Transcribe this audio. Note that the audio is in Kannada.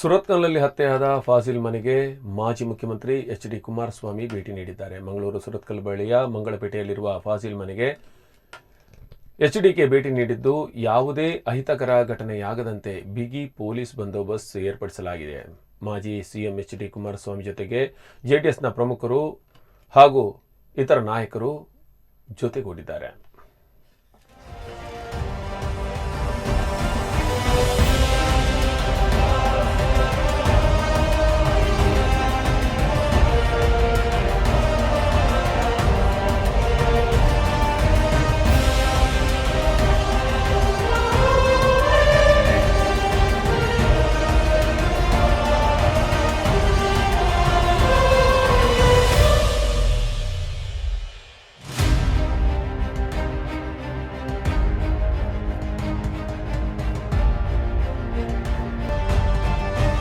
ಸುರತ್ಕಲ್ನಲ್ಲಿ ಹತ್ಯೆಯಾದ ಫಾಜಿಲ್ ಮನೆಗೆ ಮಾಜಿ ಮುಖ್ಯಮಂತ್ರಿ ಎಚ್.ಡಿ. ಕುಮಾರಸ್ವಾಮಿ ಭೇಟಿ ನೀಡಿದ್ದಾರೆ. ಮಂಗಳೂರು ಸುರತ್ಕಲ್ ಬಳಿಯ ಮಂಗಳಪೇಟೆಯಲ್ಲಿರುವ ಫಾಜಿಲ್ ಮನೆಗೆ ಎಚ್ಡಿಕೆ ಭೇಟಿ ನೀಡಿದ್ದು, ಯಾವುದೇ ಅಹಿತಕರ ಘಟನೆಯಾಗದಂತೆ ಬಿಗಿ ಪೊಲೀಸ್ ಬಂದೋಬಸ್ತ್ ಏರ್ಪಡಿಸಲಾಗಿದೆ. ಮಾಜಿ ಸಿಎಂ ಎಚ್.ಡಿ. ಕುಮಾರಸ್ವಾಮಿ ಜೊತೆಗೆ ಜೆಡಿಎಸ್ನ ಪ್ರಮುಖರು ಹಾಗೂ ಇತರ ನಾಯಕರು ಜೊತೆಗೂಡಿದ್ದಾರೆ.